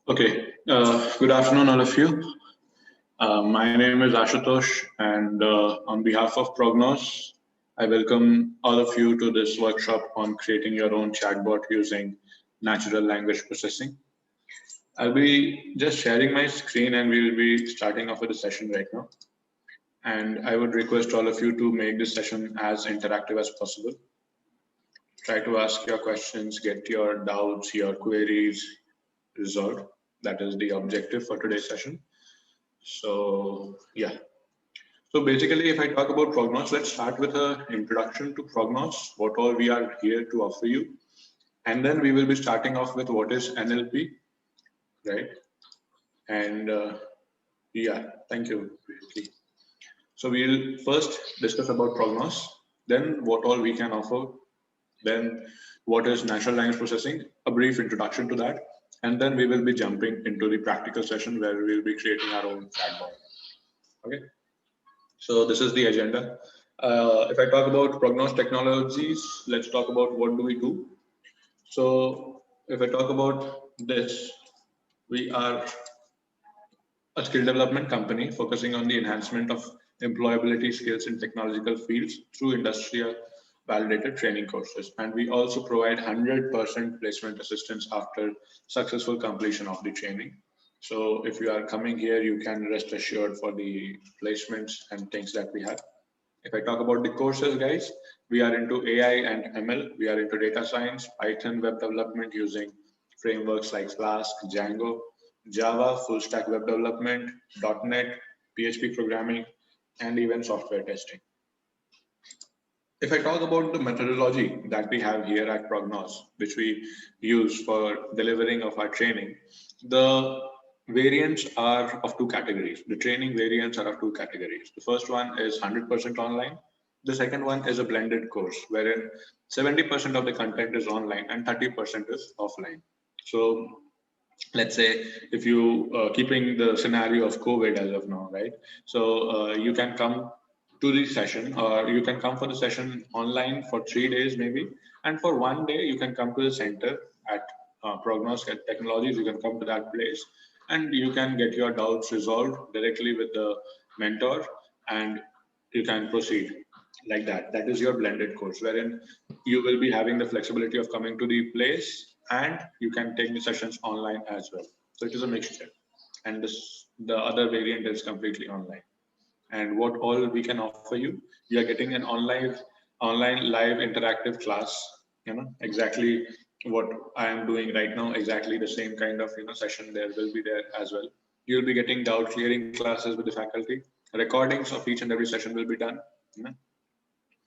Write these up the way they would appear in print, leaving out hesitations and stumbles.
Okay, good afternoon, all of you. My name is Ashutosh, and on behalf of Prognos, I welcome all of you to this workshop on creating your own chatbot using natural language processing. I'll be just sharing my screen and we will be starting off with the session right now. And I would request all of you to make this session as interactive as possible. Try to ask your questions, get your doubts, your queries resolved. That is the objective for today's session. So yeah. So basically, if I talk about Prognos, let's start with an introduction to Prognos, what all we are here to offer you. And then we will be starting off with what is NLP, right? And yeah, thank you. So we'll first discuss about Prognos, then what all we can offer, then what is natural language processing, a brief introduction to that, and then we will be jumping into the practical session where we'll be creating our own chatbot. Okay. So this is the agenda. If I talk about Prognos Technologies, let's talk about what do we do. So if I talk about this, we are a skill development company focusing on the enhancement of employability skills in technological fields through industrial validated training courses. And we also provide 100% placement assistance after successful completion of the training. So if you are coming here, you can rest assured for the placements and things that we have. If I talk about the courses, guys, we are into AI and ML. We are into data science, Python web development using frameworks like Flask, Django, Java, full stack web development, .NET, PHP programming, and even software testing. If I talk about the methodology that we have here at Prognos, which we use for delivering of our training, the variants are of two categories. The training variants are of two categories. The first one is 100% online. The second one is a blended course, wherein 70% of the content is online and 30% is offline. So let's say if you keeping the scenario of COVID as of now, right? So you can come to the session, or you can come for the session online for 3 days maybe, and for one day you can come to the center at Prognos Technologies. You can come to that place and you can get your doubts resolved directly with the mentor, and you can proceed like that. That is your blended course, wherein you will be having the flexibility of coming to the place and you can take the sessions online as well. So it is a mixture, and the other variant is completely online. And what all we can offer you, you are getting an online live interactive class, exactly what I am doing right now, exactly the same kind of session there will be there as well. You'll be getting doubt clearing classes with the faculty. Recordings of each and every session will be done.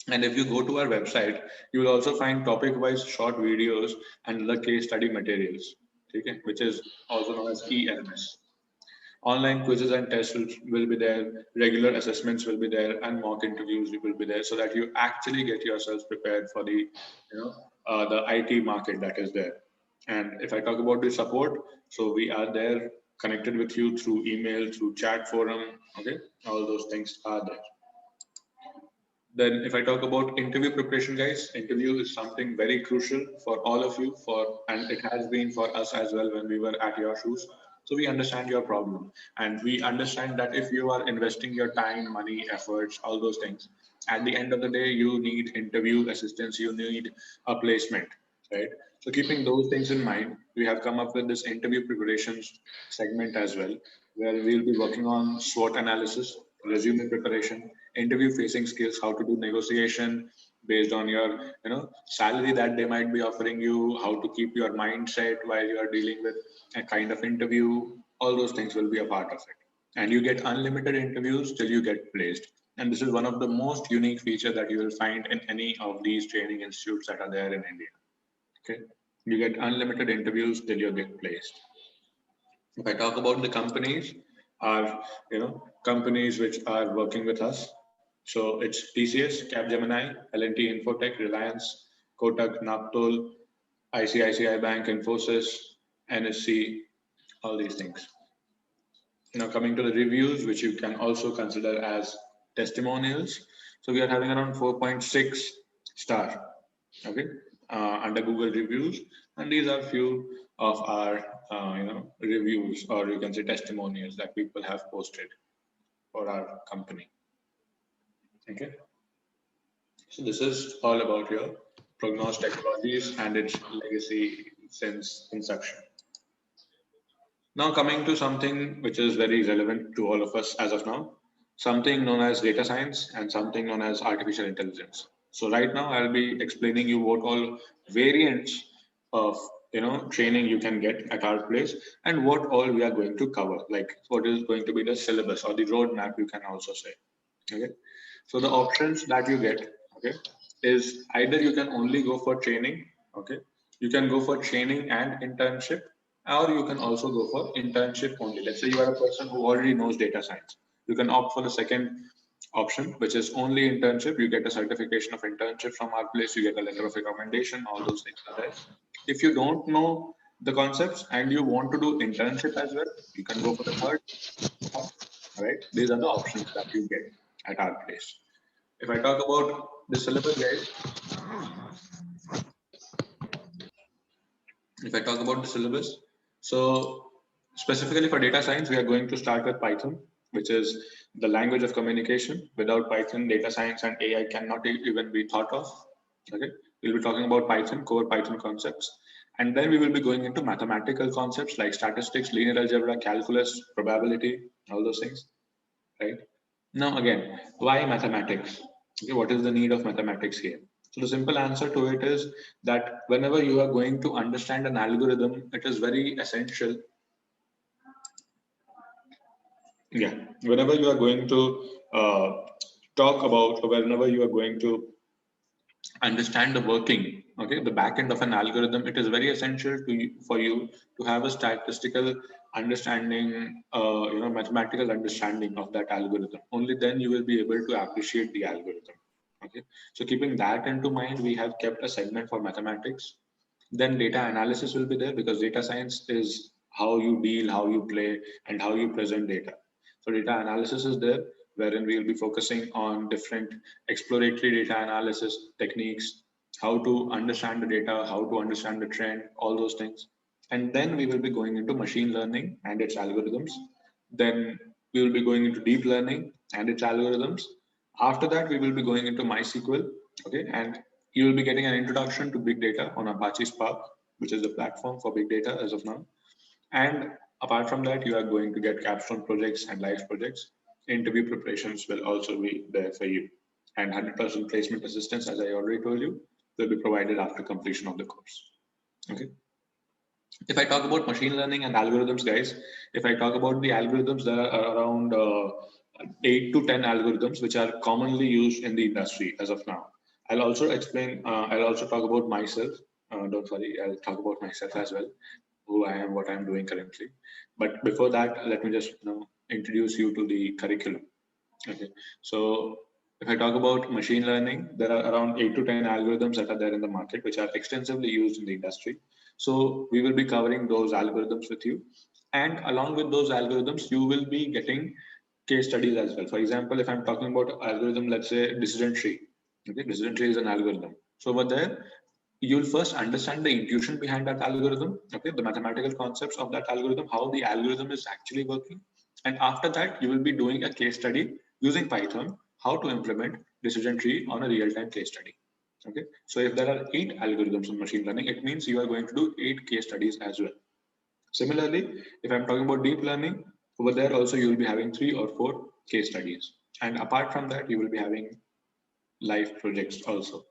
And if you go to our website, you will also find topic wise short videos and the case study materials, okay, which is also known as ELMS. Online quizzes and tests will be there, regular assessments will be there, and mock interviews will be there, so that you actually get yourselves prepared for the IT market that is there. And if I talk about the support, so we are there connected with you through email, through chat forum, okay, all those things are there. Then if I talk about interview preparation, guys, interview is something very crucial for all of you, and it has been for us as well when we were at your shoes. So we understand your problem, and we understand that if you are investing your time, money, efforts, all those things, at the end of the day, you need interview assistance, you need a placement, right? So keeping those things in mind, we have come up with this interview preparations segment as well, where we'll be working on SWOT analysis, resume preparation, interview facing skills, how to do negotiation based on your salary that they might be offering you, how to keep your mindset while you are dealing with a kind of interview. All those things will be a part of it, and you get unlimited interviews till you get placed. And this is one of the most unique features that you will find in any of these training institutes that are there in India. Okay, you get unlimited interviews till you get placed. If I talk about the companies, are companies which are working with us. So it's TCS, Capgemini, L&T Infotech, Reliance, Kotak, Naptol, ICICI Bank, Infosys, NSC, all these things. Now coming to the reviews, which you can also consider as testimonials. So we are having around 4.6 star. Okay. under Google reviews, and these are few of our reviews, or you can say testimonials that people have posted for our company. Okay, so this is all about your Prognos Technologies and its legacy since inception. Now coming to something which is very relevant to all of us as of now, something known as data science and something known as artificial intelligence. So right now I'll be explaining you what all variants of training you can get at our place and what all we are going to cover, like what is going to be the syllabus or the roadmap, you can also say. Okay. So the options that you get, okay, is either you can only go for training, okay, you can go for training and internship, or you can also go for internship only. Let's say you are a person who already knows data science. You can opt for the second option, which is only internship. You get a certification of internship from our place, you get a letter of recommendation, all those things are there. If you don't know the concepts and you want to do internship as well, you can go for the third option. Right? These are the options that you get at our place. If I talk about the syllabus, guys, if I talk about the syllabus, so specifically for data science, we are going to start with Python, which is the language of communication. Without Python, data science and AI cannot even be thought of. Okay, we'll be talking about Python, core Python concepts. And then we will be going into mathematical concepts like statistics, linear algebra, calculus, probability, all those things, right? Now, again, why mathematics? Okay, what is the need of mathematics here? So the simple answer to it is that whenever you are going to understand an algorithm, it is very essential. Yeah, whenever you are going to talk about, or whenever you are going to understand the working, okay, the back end of an algorithm, it is very essential for you to have a statistical understanding, mathematical understanding of that algorithm. Only then you will be able to appreciate the algorithm. Okay, so keeping that into mind, we have kept a segment for mathematics. Then data analysis will be there because data science is how you deal, how you play, and how you present data. So data analysis is there, wherein we will be focusing on different exploratory data analysis techniques, how to understand the data, how to understand the trend, all those things. And then we will be going into machine learning and its algorithms. Then we will be going into deep learning and its algorithms. After that, we will be going into MySQL, okay, and you will be getting an introduction to big data on Apache Spark, which is the platform for big data as of now. And apart from that, you are going to get capstone projects and live projects. Interview preparations will also be there for you. And 100% placement assistance, as I already told you, will be provided after completion of the course. Okay. If I talk about machine learning and algorithms, guys, if I talk about the algorithms, there are around 8 to 10 algorithms which are commonly used in the industry as of now. I'll also explain, I'll also talk about myself. Don't worry, I'll talk about myself as well, who I am, what I'm doing currently. But before that, let me just introduce you to the curriculum. Okay, so if I talk about machine learning, there are around 8 to 10 algorithms that are there in the market, which are extensively used in the industry. So we will be covering those algorithms with you. And along with those algorithms, you will be getting case studies as well. For example, if I'm talking about algorithm, let's say decision tree. Okay, decision tree is an algorithm. So over there, you'll first understand the intuition behind that algorithm, okay, the mathematical concepts of that algorithm, how the algorithm is actually working. And after that, you will be doing a case study using Python, how to implement decision tree on a real-time case study. Okay, so if there are 8 algorithms in machine learning, it means you are going to do 8 case studies as well. Similarly, if I'm talking about deep learning, over there also you will be having 3 or 4 case studies. And apart from that, you will be having live projects also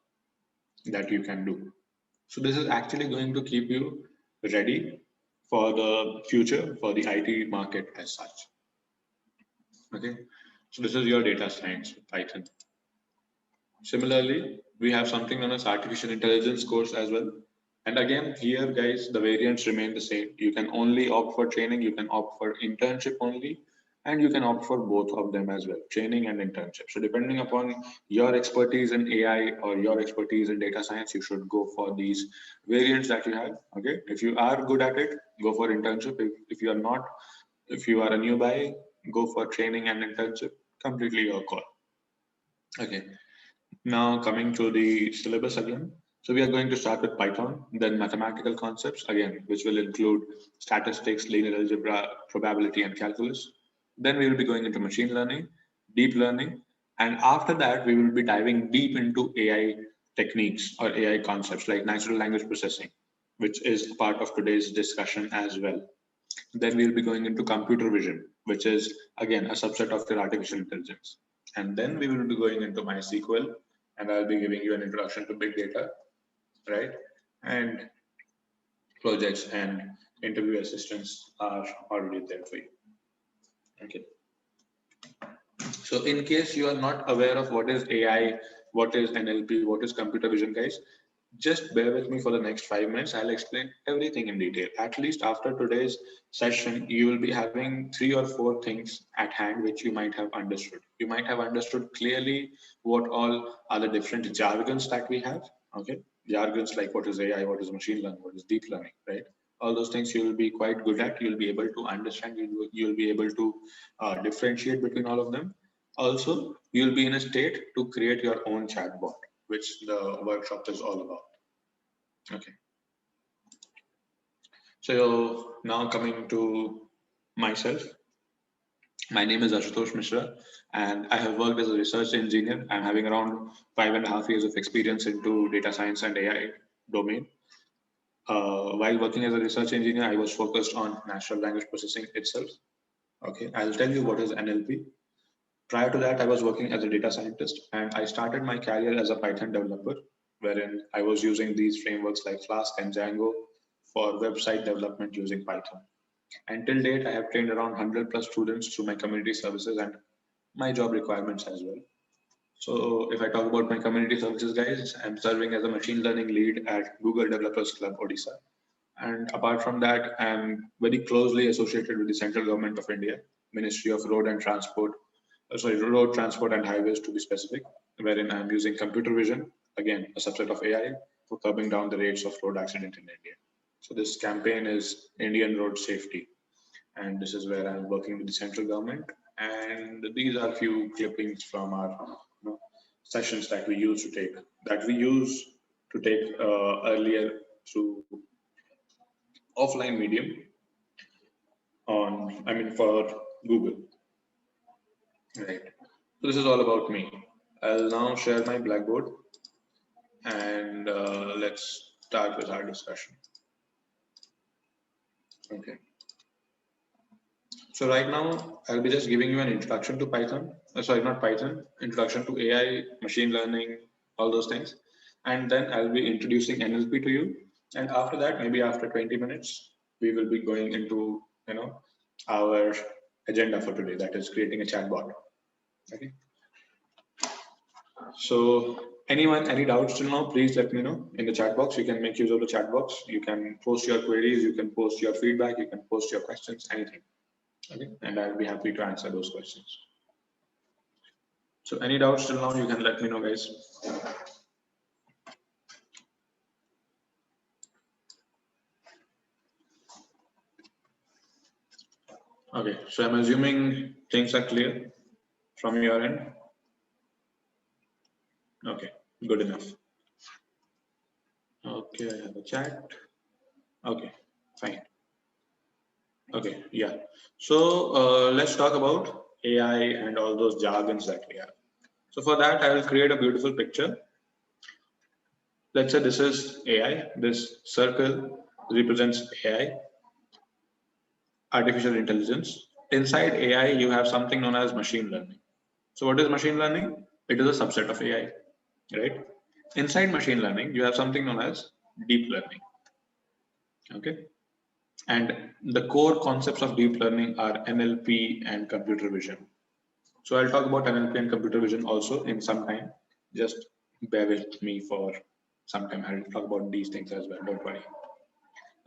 that you can do. So this is actually going to keep you ready for the future, for the IT market as such. Okay, so this is your data science Python. Similarly, we have something known as artificial intelligence course as well. And again, here guys, the variants remain the same. You can only opt for training, you can opt for internship only, and you can opt for both of them as well, training and internship. So depending upon your expertise in AI or your expertise in data science, you should go for these variants that you have. Okay, if you are good at it, go for internship. If you are not, if you are a newbie, go for training and internship. Completely your call. Okay, now coming to the syllabus again. So we are going to start with Python, then mathematical concepts, again, which will include statistics, linear algebra, probability, and calculus. Then we will be going into machine learning, deep learning, and after that, we will be diving deep into AI techniques or AI concepts like natural language processing, which is part of today's discussion as well. Then we'll be going into computer vision, which is again a subset of your artificial intelligence. And then we will be going into MySQL, and I'll be giving you an introduction to big data, right? And projects and interview assistants are already there for you. Okay. So in case you are not aware of what is AI, what is NLP, what is computer vision, guys, just bear with me for the next 5 minutes. I'll explain everything in detail. At least after today's session, you will be having 3 or 4 things at hand which you might have understood. You might have understood clearly what all are the different jargons that we have. Okay, jargons like what is AI, what is machine learning, what is deep learning, right? All those things you will be quite good at. You'll be able to understand. You'll be able to differentiate between all of them. Also, you'll be in a state to create your own chatbot, which the workshop is all about. Okay. So now coming to myself, my name is Ashutosh Mishra, and I have worked as a research engineer. I'm having around 5.5 years of experience into data science and AI domain. While working as a research engineer, I was focused on natural language processing itself. Okay, I'll tell you what is NLP. Prior to that, I was working as a data scientist, and I started my career as a Python developer, wherein I was using these frameworks like Flask and Django for website development using Python. Until date, I have trained around 100 plus students through my community services and my job requirements as well. So if I talk about my community services, guys, I'm serving as a machine learning lead at Google Developers Club Odisha. And apart from that, I'm very closely associated with the central government of India, Ministry of Road and Transport, Road Transport and Highways to be specific, wherein I'm using computer vision, again, a subset of AI, for curbing down the rates of road accident in India. So this campaign is Indian Road Safety, and this is where I'm working with the central government. And these are few clippings from our sessions that we used to take, earlier through offline medium for Google, right? So this is all about me. I'll now share my Blackboard, and let's start with our discussion. Okay. So right now, I'll be just giving you an introduction to Python. Sorry, not Python, introduction to AI, machine learning, all those things. And then I'll be introducing NLP to you. And after that, maybe after 20 minutes, we will be going into, our agenda for today, that is creating a chatbot. Okay. So anyone, any doubts till now, please let me know in the chat box. You can make use of the chat box. You can post your queries, you can post your feedback, you can post your questions, anything. Okay, and I'll be happy to answer those questions. So any doubts till now, you can let me know, guys. Okay, so I'm assuming things are clear from your end. Okay, good enough. Okay, I have a chat. Okay, fine. Okay, yeah. So let's talk about AI and all those jargons that we have. So for that, I will create a beautiful picture. Let's say this is AI. This circle represents AI, artificial intelligence. Inside AI, you have something known as machine learning. So what is machine learning? It is a subset of AI, right? Inside machine learning, you have something known as deep learning. Okay. And the core concepts of deep learning are NLP and computer vision. So I'll talk about NLP and computer vision also in some time. Just bear with me for some time. I'll talk about these things as well. Don't worry.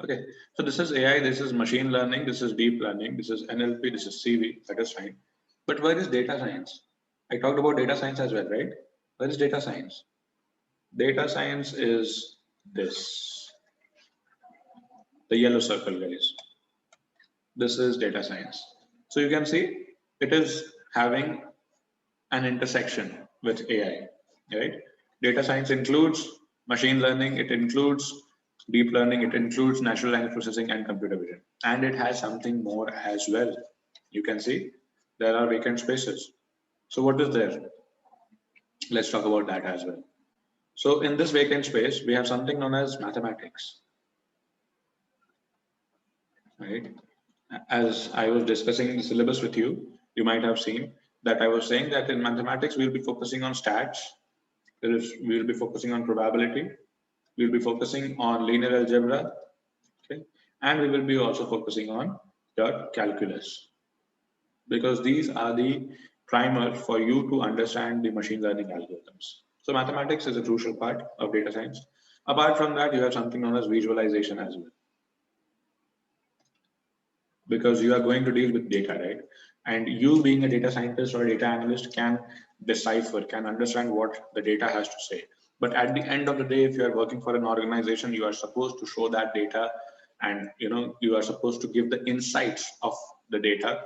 Okay. So this is AI. This is machine learning. This is deep learning. This is NLP. This is CV. That is fine. But where is data science? I talked about data science as well, right? Where is data science? Data science is this. The yellow circle, guys. This is data science. So you can see it is having an intersection with AI, right? Data science includes Machine learning, it includes deep learning, it includes natural language processing and computer vision. And it has something more as well. You can see there are vacant spaces. So what is there? Let's talk about that as well. So in this vacant space, we have something known as mathematics, right? As I was discussing the syllabus with you, you might have seen that I was saying that in mathematics, we'll be focusing on stats, we'll be focusing on probability, we'll be focusing on linear algebra, okay? And we will be also focusing on the calculus, because these are the primer for you to understand the machine learning algorithms. So mathematics is a crucial part of data science. Apart from that, you have something known as visualization as well, because you are going to deal with data, right? And you being a data scientist or a data analyst can decipher, can understand what the data has to say. But at the end of the day, if you are working for an organization, you are supposed to show that data, and you are supposed to give the insights of the data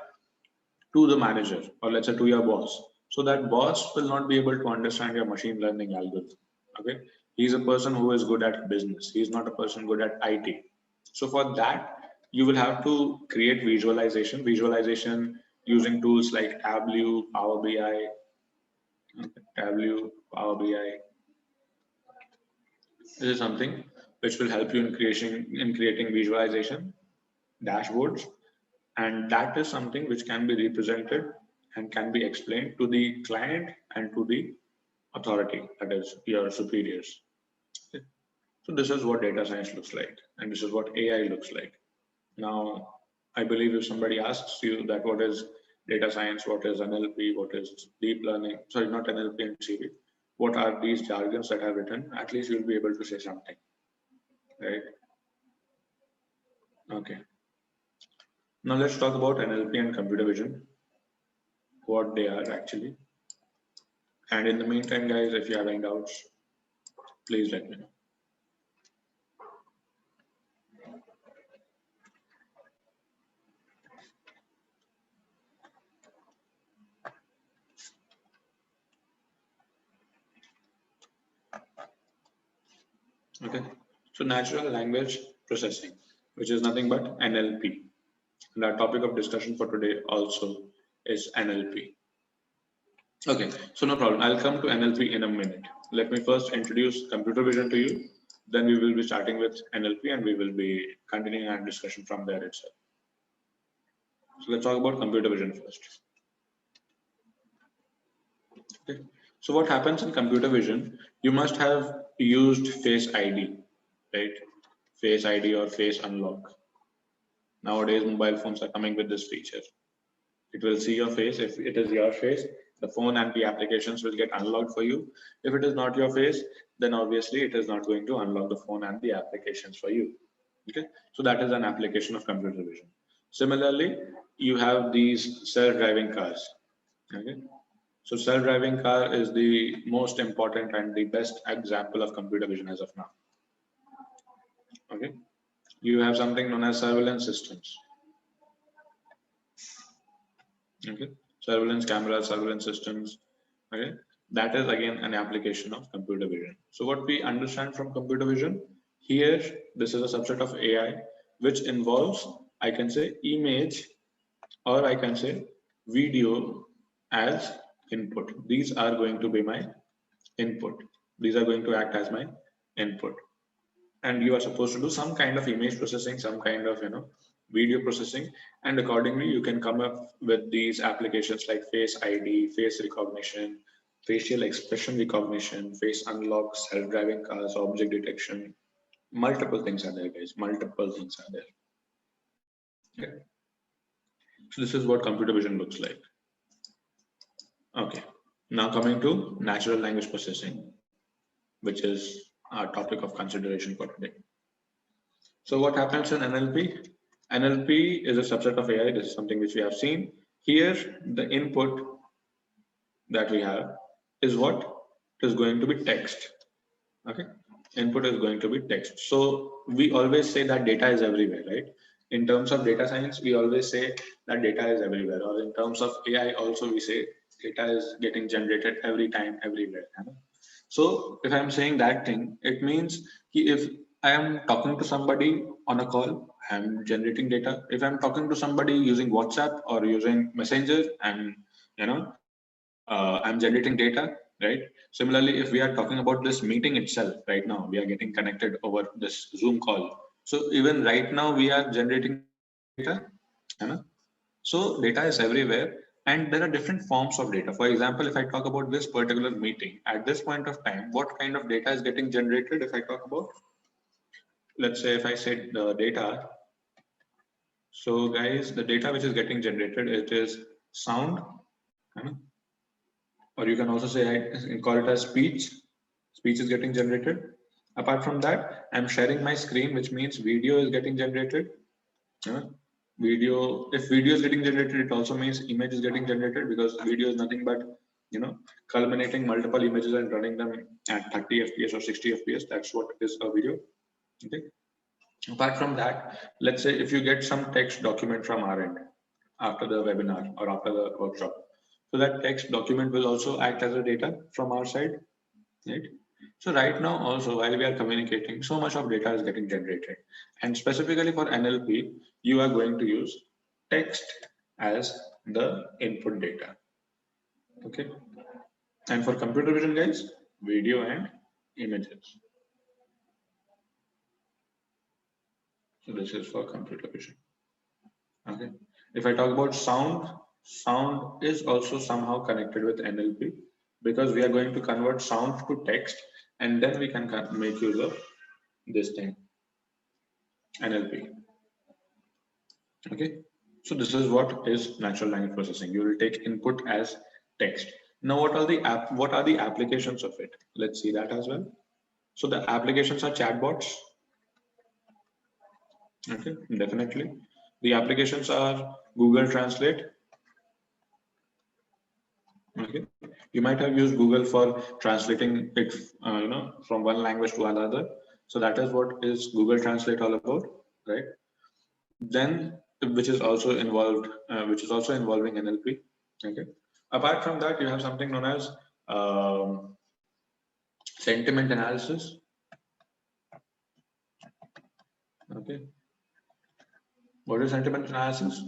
to the manager, or let's say to your boss. So that boss will not be able to understand your machine learning algorithm. Okay, he's a person who is good at business. He's not a person good at IT. So for that, you will have to create visualization using tools like Tableau, Power BI, Tableau, Power BI. This is something which will help you in creating visualization dashboards, and that is something which can be represented and can be explained to the client and to the authority, that is your superiors. Okay. So this is what data science looks like, and this is what AI looks like. Now, I believe if somebody asks you that what is data science, what is NLP, what is deep learning, sorry, not NLP and CV, what are these jargons that are written, at least you'll be able to say something, right? Okay. Now let's talk about NLP and computer vision, what they are actually. And in the meantime, guys, if you have any doubts, please let me know. Okay, so natural language processing, which is nothing but NLP. And our topic of discussion for today also is NLP. Okay, so no problem. I'll come to NLP in a minute. Let me first introduce computer vision to you. Then we will be starting with NLP and we will be continuing our discussion from there itself. So let's talk about computer vision first. Okay. So what happens in computer vision, you must have used Face ID, right? Face ID or Face Unlock. Nowadays, mobile phones are coming with this feature. It will see your face. If it is your face, the phone and the applications will get unlocked for you. If it is not your face, then obviously it is not going to unlock the phone and the applications for you. Okay, so that is an application of computer vision. Similarly, you have these self-driving cars. Okay, so self-driving car is the most important and the best example of computer vision as of now. Okay, you have something known as surveillance systems. Okay, surveillance cameras, surveillance systems. Okay, that is again an application of computer vision. So what we understand from computer vision here, this is a subset of AI which involves, I can say, image or I can say video as input. These are going to be my input. These are going to act as my input. And you are supposed to do some kind of image processing, some kind of video processing, and accordingly you can come up with these applications like Face ID, face recognition, facial expression recognition, face unlock, self-driving cars, object detection. Multiple things are there, guys. Multiple things are there. Okay. So this is what computer vision looks like. Okay, now coming to natural language processing, which is our topic of consideration for today. So what happens in NLP? NLP is a subset of AI. This is something which we have seen. Here, the input that we have is what? It is going to be text. Okay, input is going to be text. So we always say that data is everywhere, right? In terms of data science, we always say that data is everywhere. Or in terms of AI, also we say data is getting generated every time, everywhere. So if I'm saying that thing, it means if I am talking to somebody on a call, I'm generating data. If I'm talking to somebody using WhatsApp or using Messenger, you know, I'm generating data, right? Similarly, if we are talking about this meeting itself, right now we are getting connected over this Zoom call. So even right now we are generating data, you know. So data is everywhere, and there are different forms of data. For example, if I talk about this particular meeting, at this point of time, what kind of data is getting generated? If I talk about, let's say if I said the data, so guys, the data which is getting generated, it is sound, you know, or you can also say I call it as speech. Speech is getting generated. Apart from that, I'm sharing my screen, which means video is getting generated. uh, Video, if video is getting generated, it also means image is getting generated, because video is nothing but, you know, culminating multiple images and running them at 30 fps or 60 fps. That's what is a video. Okay. Apart from that, let's say if you get some text document from our end after the webinar or after the workshop, so that text document will also act as a data from our side, right? So right now also, while we are communicating, so much of data is getting generated, and specifically for NLP, you are going to use text as the input data. Okay. And for computer vision, guys, video and images. So this is for computer vision. Okay. If I talk about sound, sound is also somehow connected with NLP, because we are going to convert sound to text, and then we can make use of this thing, NLP. Okay. So this is what is natural language processing. You will take input as text. Now, what are the applications of it? Let's see that as well. So the applications are chatbots. Okay, definitely. The applications are Google Translate. Okay, you might have used Google for translating it, from one language to another. So that is what is Google Translate all about, right? Then, which is also involving NLP. Okay. Apart from that, you have something known as um, sentiment analysis. Okay. What is sentiment analysis?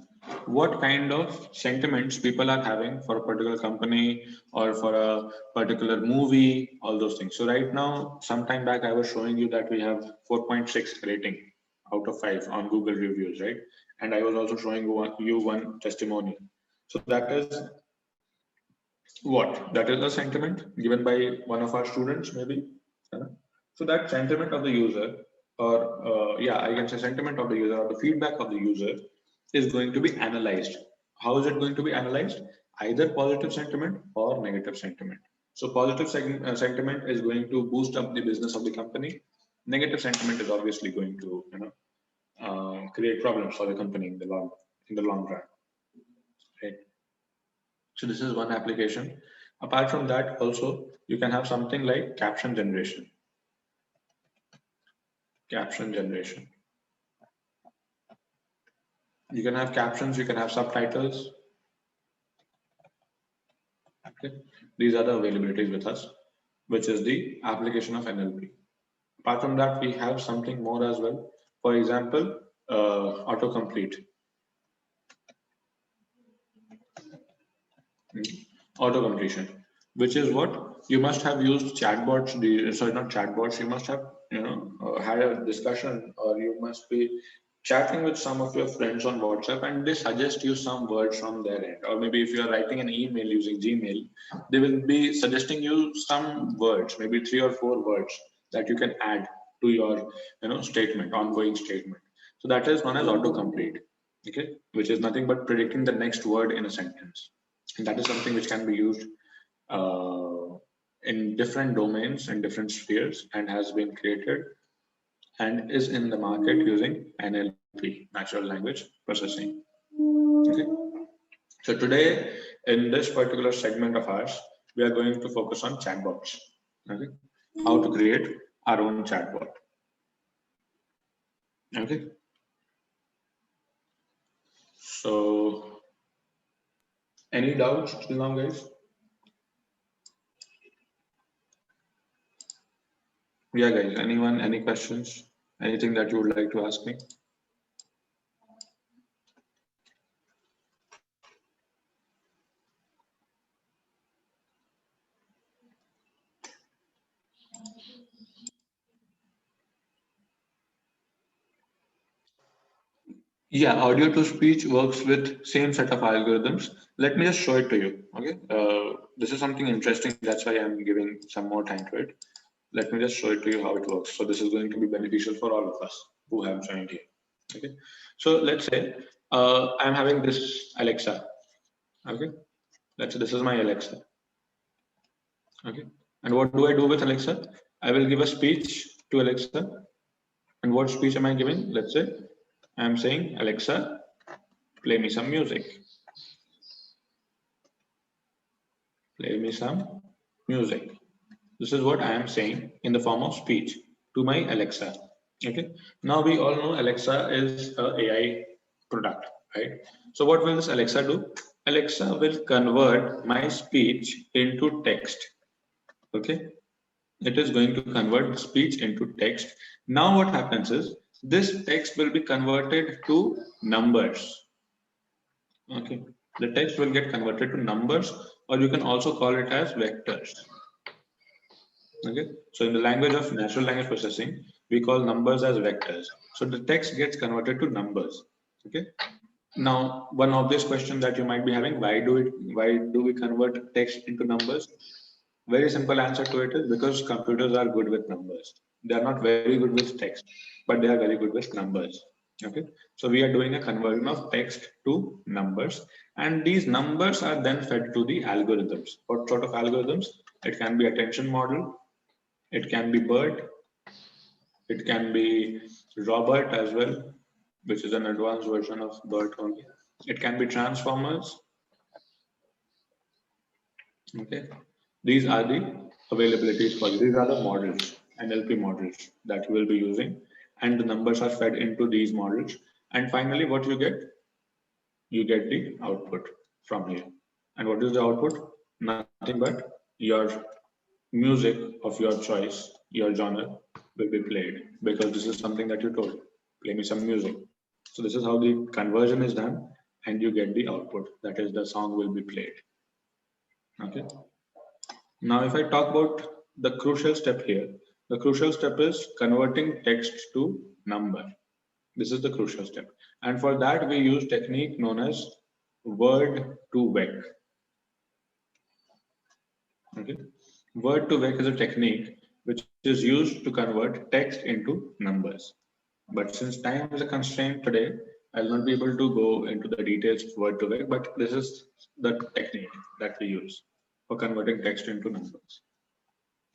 What kind of sentiments people are having for a particular company or for a particular movie, all those things. So right now, sometime back, I was showing you that we have 4.6 rating out of 5 on Google reviews, right? And I was also showing you one testimonial. So that is what? That is a sentiment given by one of our students, maybe. So that sentiment of the user, or I can say sentiment of the user or the feedback of the user is going to be analyzed. How is it going to be analyzed? Either positive sentiment or negative sentiment. So positive sentiment is going to boost up the business of the company. Negative sentiment is obviously going to, create problems for the company in the long run. Right. So this is one application. Apart from that, also you can have something like caption generation. Caption generation. You can have captions, you can have subtitles. Okay. These are the availabilities with us, which is the application of NLP. Apart from that, we have something more as well. For example, autocomplete. Auto completion, which is what you must have used chatbots. Sorry, not chatbots. You must have had a discussion, or you must be chatting with some of your friends on WhatsApp, and they suggest you some words from their end. Or maybe if you are writing an email using Gmail, they will be suggesting you some words, maybe 3 or 4 words that you can add to your statement, ongoing statement. So that is known as autocomplete. Okay, which is nothing but predicting the next word in a sentence. And that is something which can be used in different domains and different spheres, and has been created and is in the market using NLP, natural language processing. Okay. So today, in this particular segment of ours, we are going to focus on chatbots. Okay. How to create our own chatbot. Okay. So, any doubts till now, guys? Yeah, guys, anyone, any questions? Anything that you would like to ask me? Yeah, audio to speech works with same set of algorithms. Let me just show it to you. Okay, this is something interesting. That's why I'm giving some more time to it. Let me just show it to you how it works. So this is going to be beneficial for all of us who have joined here. Okay, so let's say I'm having this Alexa. Okay, let's say this is my Alexa. Okay, and what do I do with Alexa? I will give a speech to Alexa. And what speech am I giving? Let's say I'm saying, Alexa, play me some music. Play me some music. This is what I am saying in the form of speech to my Alexa. Okay. Now we all know Alexa is a AI product, right? So what will this Alexa do? Alexa will convert my speech into text. Okay. It is going to convert speech into text. Now what happens is this text will be converted to numbers. Okay. The text will get converted to numbers, or you can also call it as vectors. Okay. So in the language of natural language processing, we call numbers as vectors. So the text gets converted to numbers. Okay. Now, one obvious question that you might be having, why do we convert text into numbers? Very simple answer to it is because computers are good with numbers. They are not very good with text, but they are very good with numbers. Okay, so we are doing a conversion of text to numbers, and these numbers are then fed to the algorithms. What sort of algorithms? It can be attention model, it can be BERT, it can be Robert as well, which is an advanced version of BERT only. It can be transformers. Okay, these are the availabilities for you. These are the models, NLP models that you will be using, and the numbers are fed into these models. And finally, what you get? You get the output from here. And what is the output? Nothing but your music of your choice, your genre will be played because this is something that you told. Play me some music. So this is how the conversion is done, and you get the output. That is, the song will be played. Okay. Now, if I talk about the crucial step here, the crucial step is converting text to number. This is the crucial step. And for that, we use technique known as word to vec. Okay. Word to vec is a technique which is used to convert text into numbers. But since time is a constraint today, I'll not be able to go into the details of word to vec, but this is the technique that we use for converting text into numbers.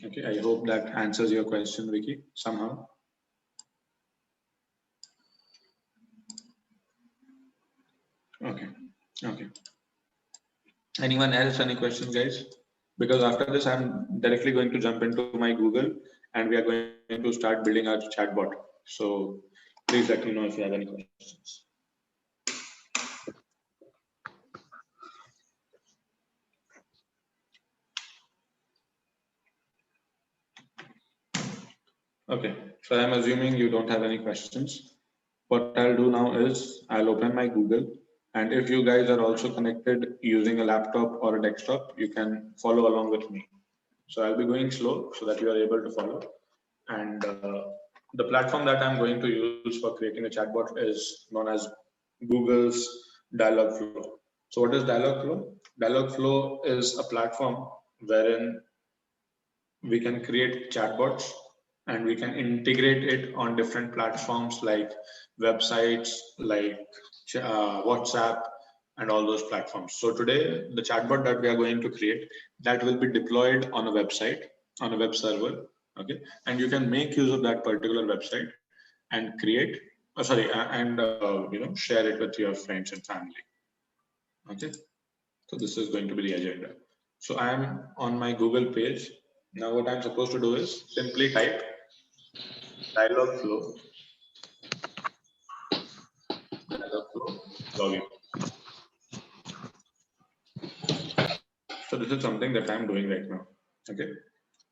Okay, I hope that answers your question, Vicky, somehow. Okay, okay. Anyone else, any questions, guys? Because after this, I'm directly going to jump into my Google and we are going to start building our chatbot. So please let me know if you have any questions. Okay, so I'm assuming you don't have any questions. What I'll do now is I'll open my Google, and if you guys are also connected using a laptop or a desktop, you can follow along with me. So I'll be going slow so that you are able to follow. And the platform that I'm going to use for creating a chatbot is known as Google's Dialogflow. So what is Dialogflow? Dialogflow is a platform wherein we can create chatbots and we can integrate it on different platforms like websites, like WhatsApp, and all those platforms. So today, the chatbot that we are going to create, that will be deployed on a website, on a web server, okay? And you can make use of that particular website and create, share it with your friends and family, okay? So this is going to be the agenda. So I am on my Google page. Now what I'm supposed to do is simply type Dialogflow, Dialogflow login. So this is something that I'm doing right now. Okay.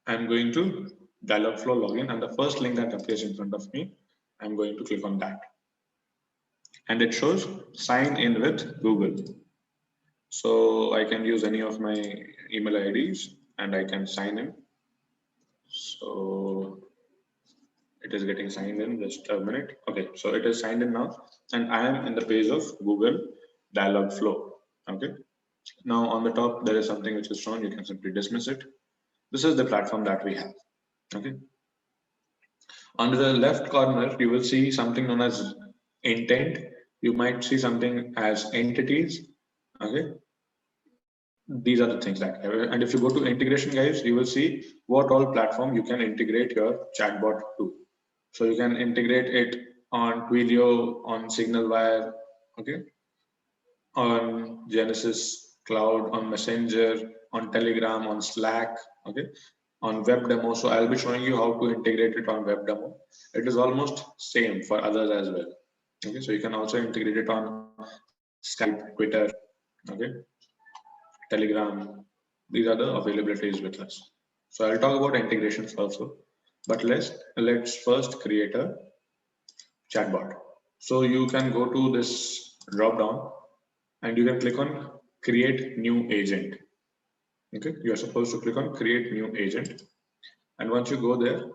I'm going to Dialogflow login, and the first link that appears in front of me, I'm going to click on that. And it shows sign in with Google. So I can use any of my email IDs and I can sign in. So it is getting signed in, just a minute. Okay, so it is signed in now, and I am in the page of Google Dialogflow. Okay, now on the top there is something which is shown. You can simply dismiss it. This is the platform that we have. Okay, under the left corner you will see something known as intent. You might see something as entities. Okay, these are the things that, and if you go to integration, guys, you will see what all platform you can integrate your chatbot to. So you can integrate it on Twilio, on Signalwire, okay, on Genesis Cloud, on Messenger, on Telegram, on Slack, okay, on WebDemo. So I'll be showing you how to integrate it on WebDemo. It is almost same for others as well. Okay, so you can also integrate it on Skype, Twitter, okay, Telegram. These are the availabilities with us. So I'll talk about integrations also, but let's first create a chatbot. So you can go to this drop down and you can click on create new agent. Okay, you are supposed to click on create new agent, and once you go there,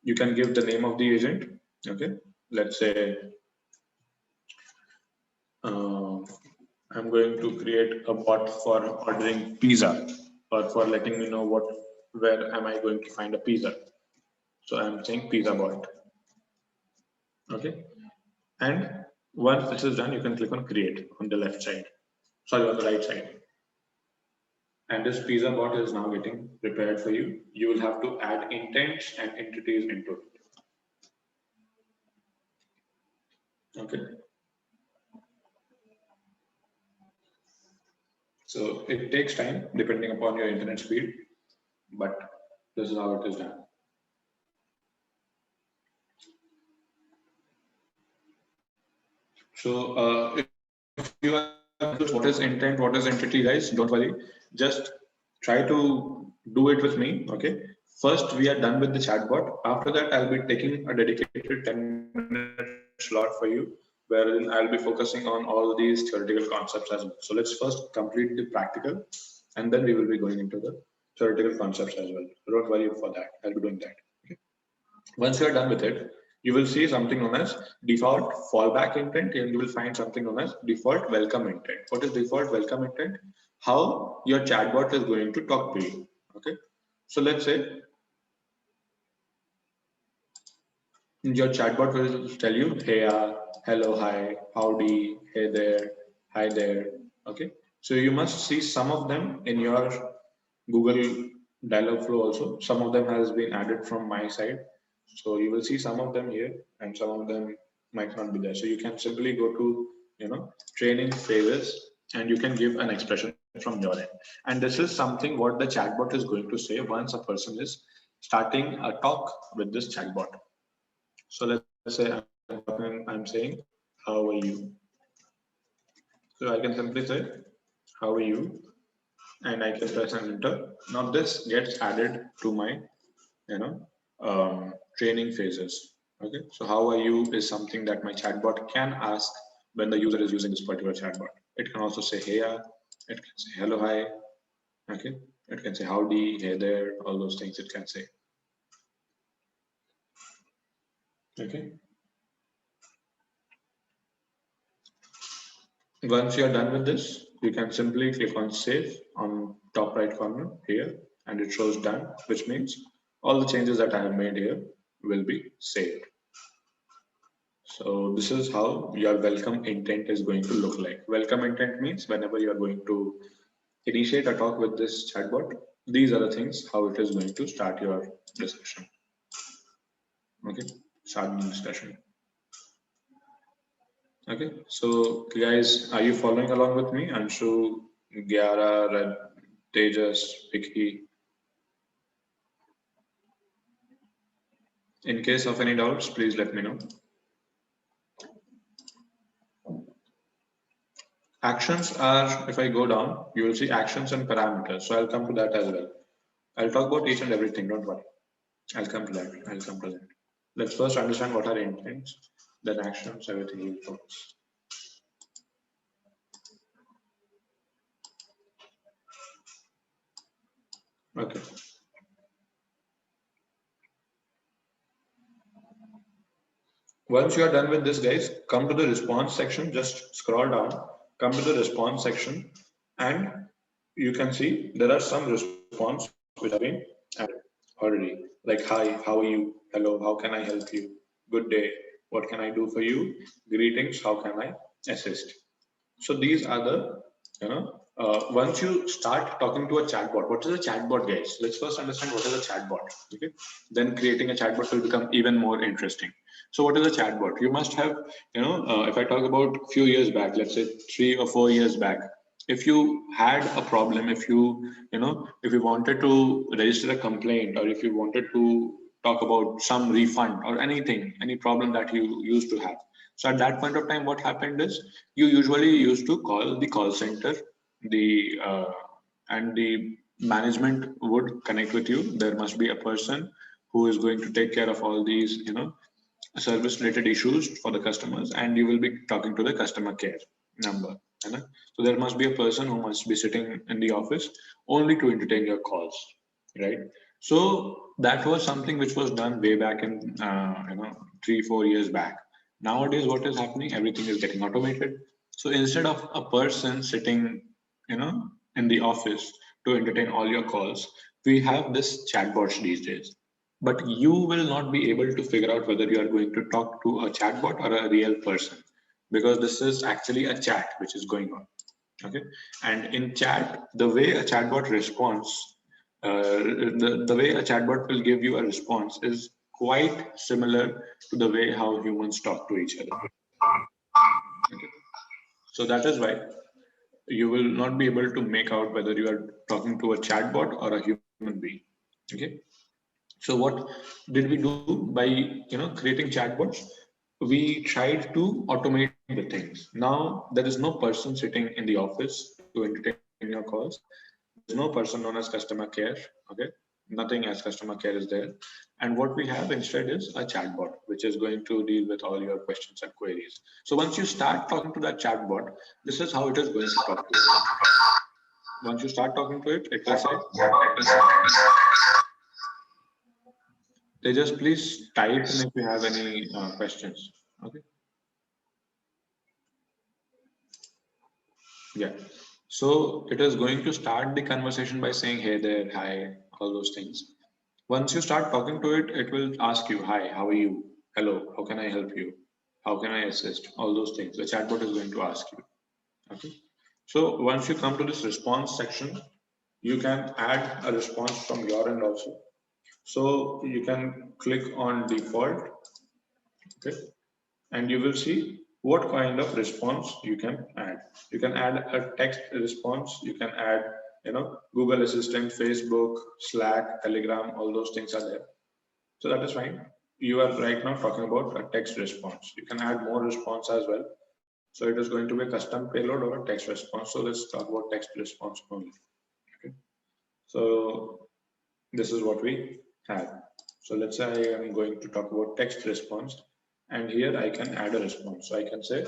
you can give the name of the agent. Okay, let's say I'm going to create a bot for ordering pizza, or for letting me know where am I going to find a pizza. So I'm saying pizza bot. Okay, and once this is done, you can click on create on the left side, sorry, on the right side. And this pizza bot is now getting prepared for you. You will have to add intents and entities into it. Okay. So it takes time depending upon your internet speed, but this is how it is done. So if you are what is intent, what is entity, guys, don't worry. Just try to do it with me. Okay. First, we are done with the chatbot. After that, I'll be taking a dedicated 10-minute slot for you, wherein I'll be focusing on all these theoretical concepts as well. So let's first complete the practical, and then we will be going into the theoretical concepts as well. Don't worry for that. I'll be doing that. Okay. Once you are done with it, you will see something known as default fallback intent, and you will find something known as default welcome intent. What is default welcome intent? How your chatbot is going to talk to you. Okay. So let's say your chatbot will tell you, hey, hello, hi, howdy, hey there, hi there. Okay. So you must see some of them in your Google Dialogflow also. Some of them has been added from my side. So you will see some of them here and some of them might not be there. So you can simply go to, training phases, and you can give an expression from your end. And this is something what the chatbot is going to say once a person is starting a talk with this chatbot. So let's say I'm saying, how are you? So I can simply say, how are you? And I can press and enter. Now this gets added to my, training phases. Okay, so how are you is something that my chatbot can ask when the user is using this particular chatbot. It can also say, hey, it can say, hello, hi. Okay, it can say, howdy, hey there, all those things it can say. Okay. Once you are done with this, you can simply click on save on top right corner here, and it shows done, which means all the changes that I have made here will be saved. So this is how your welcome intent is going to look like. Welcome intent means whenever you are going to initiate a talk with this chatbot, these are the things how it is going to start your discussion. Okay, start the discussion. Okay, so guys, are you following along with me? Anshu, Gyara, Red, Tejas, Vicky. In case of any doubts, please let me know. Actions are, if I go down, you will see actions and parameters. So I'll come to that as well. I'll talk about each and everything, don't worry. I'll come to that. Let's first understand what are intents, then actions, everything will focus. Okay. Once you are done with this, guys, come to the response section. Just scroll down, come to the response section, and you can see there are some response which have been added already. Like, hi, how are you? Hello, how can I help you? Good day, what can I do for you? Greetings, how can I assist? So these are the, once you start talking to a chatbot, what is a chatbot, guys? Let's first understand what is a chatbot. Okay, then creating a chatbot will become even more interesting. So what is a chatbot? You must have, if I talk about a few years back, let's say 3 or 4 years back, if you had a problem, if if you wanted to register a complaint, or if you wanted to talk about some refund or anything, any problem that you used to have. So at that point of time, what happened is you usually used to call the call center, and the management would connect with you. There must be a person who is going to take care of all these, service related issues for the customers, and you will be talking to the customer care number. So there must be a person who must be sitting in the office only to entertain your calls, right? So that was something which was done way back in 3-4 years back. Nowadays what is happening, everything is getting automated. So instead of a person sitting in the office to entertain all your calls, we have this chatbots these days. But you will not be able to figure out whether you are going to talk to a chatbot or a real person, because this is actually a chat which is going on. Okay, and in chat, the way a chatbot responds, the way a chatbot will give you a response is quite similar to the way how humans talk to each other. Okay. So that is why you will not be able to make out whether you are talking to a chatbot or a human being. Okay. So what did we do by creating chatbots? We tried to automate the things. Now there is no person sitting in the office to entertain your calls. There's no person known as customer care. Okay, nothing as customer care is there. And what we have instead is a chatbot, which is going to deal with all your questions and queries. So once you start talking to that chatbot, this is how it is going to talk to you. Once you start talking to it, it will say, they just please type in if you have any questions. Okay. Yeah. So it is going to start the conversation by saying, hey there, hi, all those things. Once you start talking to it, it will ask you, hi, how are you? Hello, how can I help you? How can I assist? All those things. The chatbot is going to ask you. Okay. So once you come to this response section, you can add a response from your end also. So you can click on default. Okay. And you will see what kind of response you can add. You can add a text response. You can add, Google Assistant, Facebook, Slack, Telegram, all those things are there. So that is fine. You are right now talking about a text response. You can add more response as well. So it is going to be a custom payload or a text response. So let's talk about text response only. Okay. So this is what we have. So let's say I am going to talk about text response, and here I can add a response. So I can say,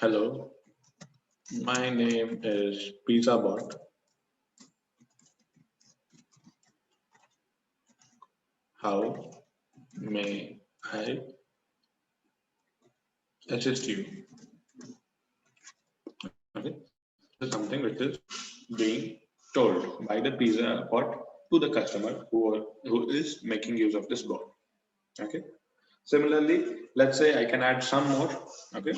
hello, my name is PizzaBot. How may I assist you? Okay, this is something which is being told by the pizza bot to the customer who is making use of this bot. Okay. Similarly, let's say I can add some more. Okay.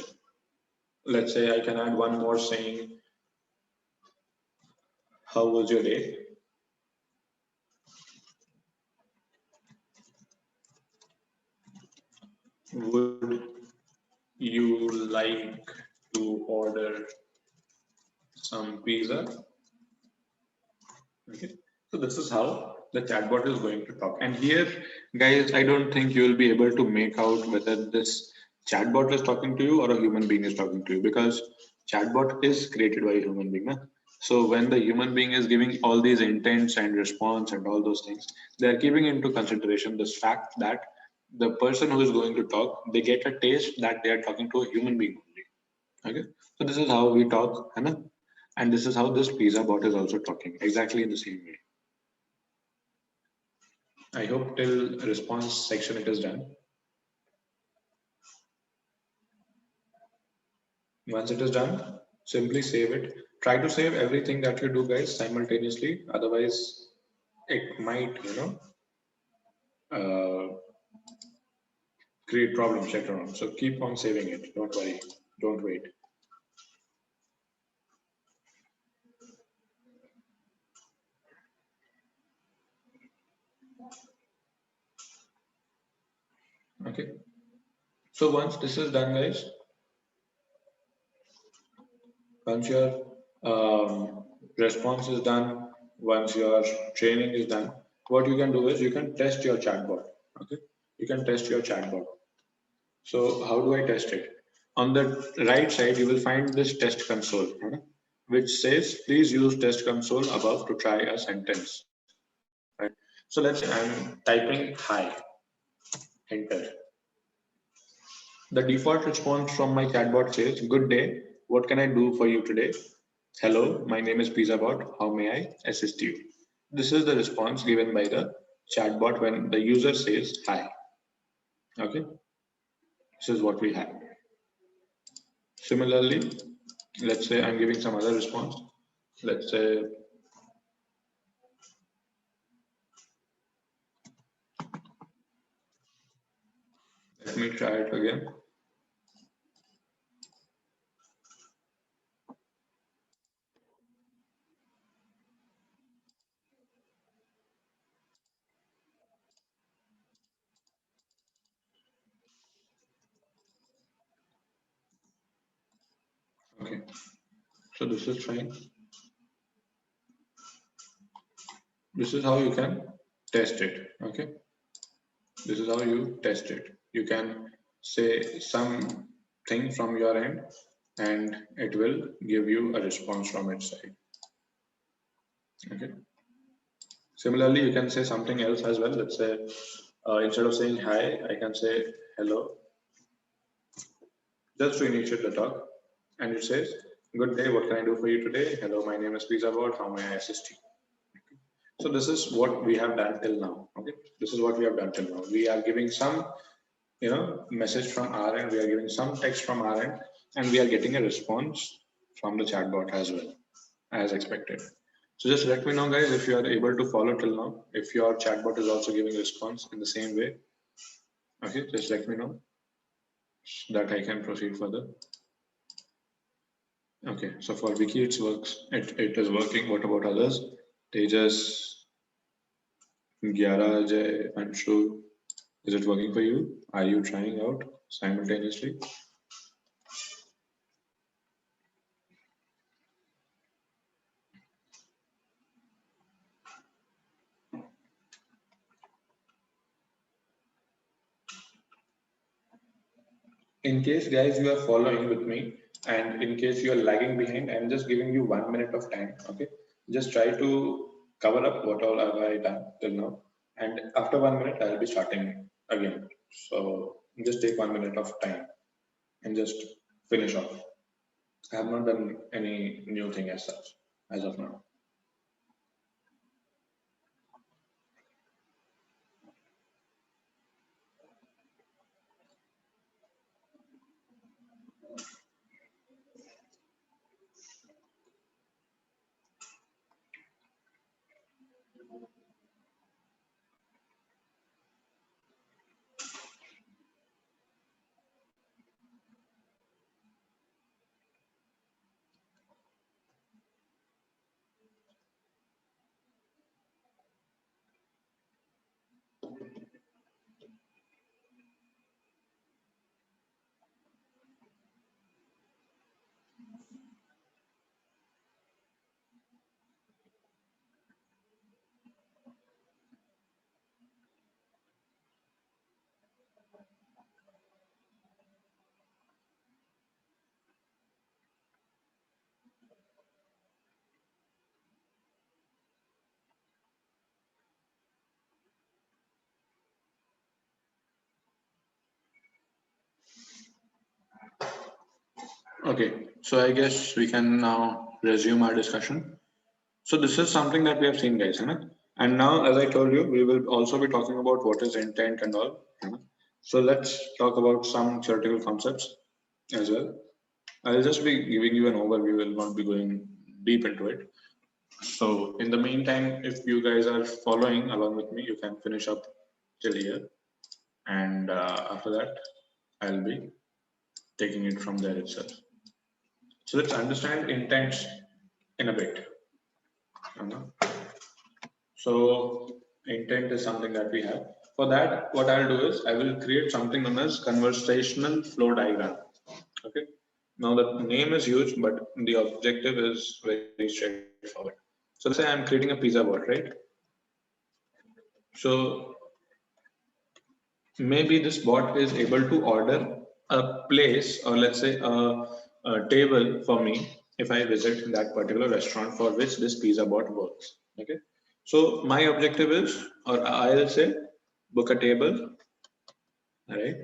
Let's say I can add one more saying, how was your day? Would you like to order some pizza? Okay. So this is how the chatbot is going to talk. And here, guys, I don't think you will be able to make out whether this chatbot is talking to you or a human being is talking to you, because chatbot is created by a human being. So when the human being is giving all these intents and response and all those things, they are keeping into consideration this fact that the person who is going to talk, they get a taste that they are talking to a human being only. Okay, so this is how we talk, है ना? And this is how this pizza bot is also talking, exactly in the same way. I hope till response section it is done. Once it is done, simply save it. Try to save everything that you do, guys, simultaneously. Otherwise, it might, uh, create problems later on. So keep on saving it. Don't worry. Don't wait. Okay. So once this is done, guys, once your response is done, once your training is done, what you can do is you can test your chatbot. Okay. You can test your chatbot. So how do I test it? On the right side, you will find this test console, which says, please use test console above to try a sentence. Right. So let's say I'm typing hi, enter. The default response from my chatbot says, good day, what can I do for you today? Hello, my name is PizzaBot, how may I assist you? This is the response given by the chatbot when the user says hi. Okay, this is what we have. Similarly, let's say I'm giving some other response. Let's say, let me try it again. Okay, so this is fine. This is how you can test it. Okay, this is how you test it. You can say something from your end and it will give you a response from its side. Okay. Similarly, you can say something else as well. Let's say instead of saying hi, I can say hello, just to initiate the talk. And it says, good day, what can I do for you today? Hello, my name is PizzaBot, how may I assist you? So this is what we have done till now. Okay, this is what we have done till now. We are giving some, message from our end. We are giving some text from our end, and we are getting a response from the chatbot as well, as expected. So just let me know, guys, if you are able to follow till now. If your chatbot is also giving response in the same way. Okay, just let me know so that I can proceed further. Okay, so for Vicky, it works. It is working. What about others? Tejas, Gyara, Jay, Anshu, is it working for you? Are you trying out simultaneously? In case, guys, you are following with me, and in case you are lagging behind, I'm just giving you 1 minute of time. Okay, just try to cover up what all have I done till now, and after 1 minute, I'll be starting again. So just take 1 minute of time and just finish off. I have not done any new thing as such as of now. Okay, so I guess we can now resume our discussion. So this is something that we have seen, guys, है And now, as I told you, we will also be talking about what is intent and all. So let's talk about some theoretical concepts as well. I'll just be giving you an overview, will not be going deep into it. So in the meantime, if you guys are following along with me, you can finish up till here. And after that, I'll be taking it from there itself. So let's understand intents in a bit. So intent is something that we have. For that, what I'll do is I will create something known as conversational flow diagram. Okay. Now the name is huge, but the objective is very straightforward. So let's say I'm creating a pizza bot, right? So maybe this bot is able to order a place, or let's say a table for me if I visit that particular restaurant for which this pizza bot works. Okay. So my objective is, or I'll say, book a table, right,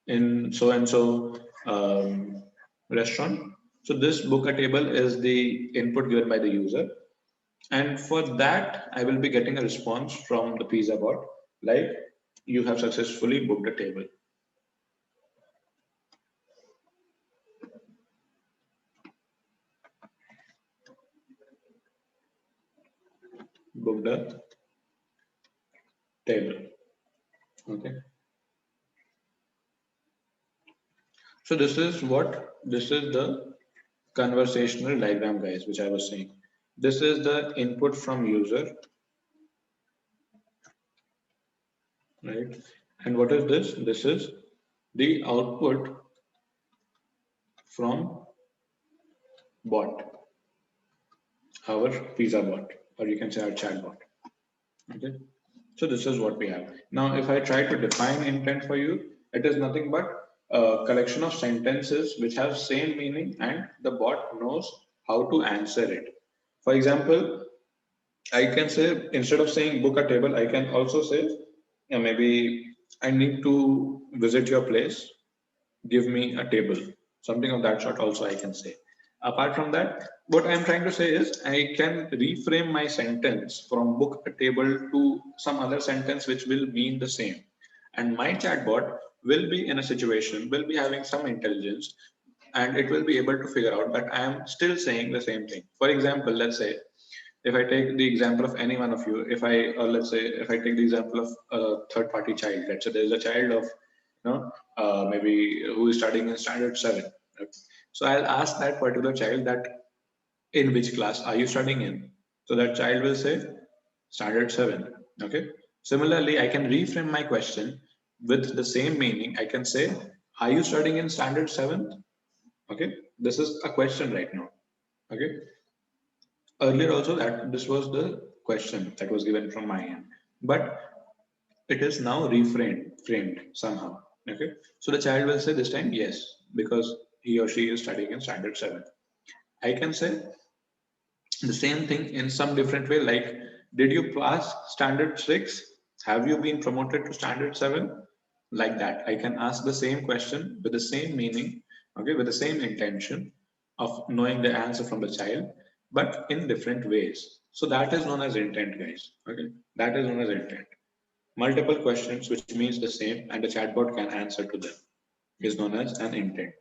in so and so restaurant. So this book a table is the input given by the user, and for that I will be getting a response from the pizza bot like you have successfully booked a table. Booked a table. Okay. So this is the conversational diagram, guys, which I was saying. This is the input from user, right? And what is this? This is the output from bot, our pizza bot, or you can say our chat bot. Okay. So this is what we have. Now, if I try to define intent for you, it is nothing but a collection of sentences which have same meaning and the bot knows how to answer it. For example, I can say, instead of saying book a table, I can also say, maybe I need to visit your place, give me a table. Something of that sort also I can say. Apart from that, what I'm trying to say is I can reframe my sentence from book a table to some other sentence which will mean the same. And my chatbot will be in a situation, will be having some intelligence, and it will be able to figure out that I am still saying the same thing. For example, let's say if I take the example of any one of you, if I, or let's say, if I take the example of a third party child, let's say there's a child of, maybe who is studying in standard 7. Right? So I'll ask that particular child that in which class are you studying in? So that child will say standard 7. Okay. Similarly, I can reframe my question with the same meaning. I can say, are you studying in standard 7? Okay. This is a question right now. Okay. Earlier also that this was the question that was given from my end, but it is now framed somehow. Okay, so the child will say this time yes because he or she is studying in standard 7. I can say the same thing in some different way, like did you pass standard 6, have you been promoted to standard 7, like that. I can ask the same question with the same meaning, okay, with the same intention of knowing the answer from the child, but in different ways. So that is known as intent, guys. Okay, that is known as intent. Multiple questions which means the same and the chatbot can answer to them is known as an intent.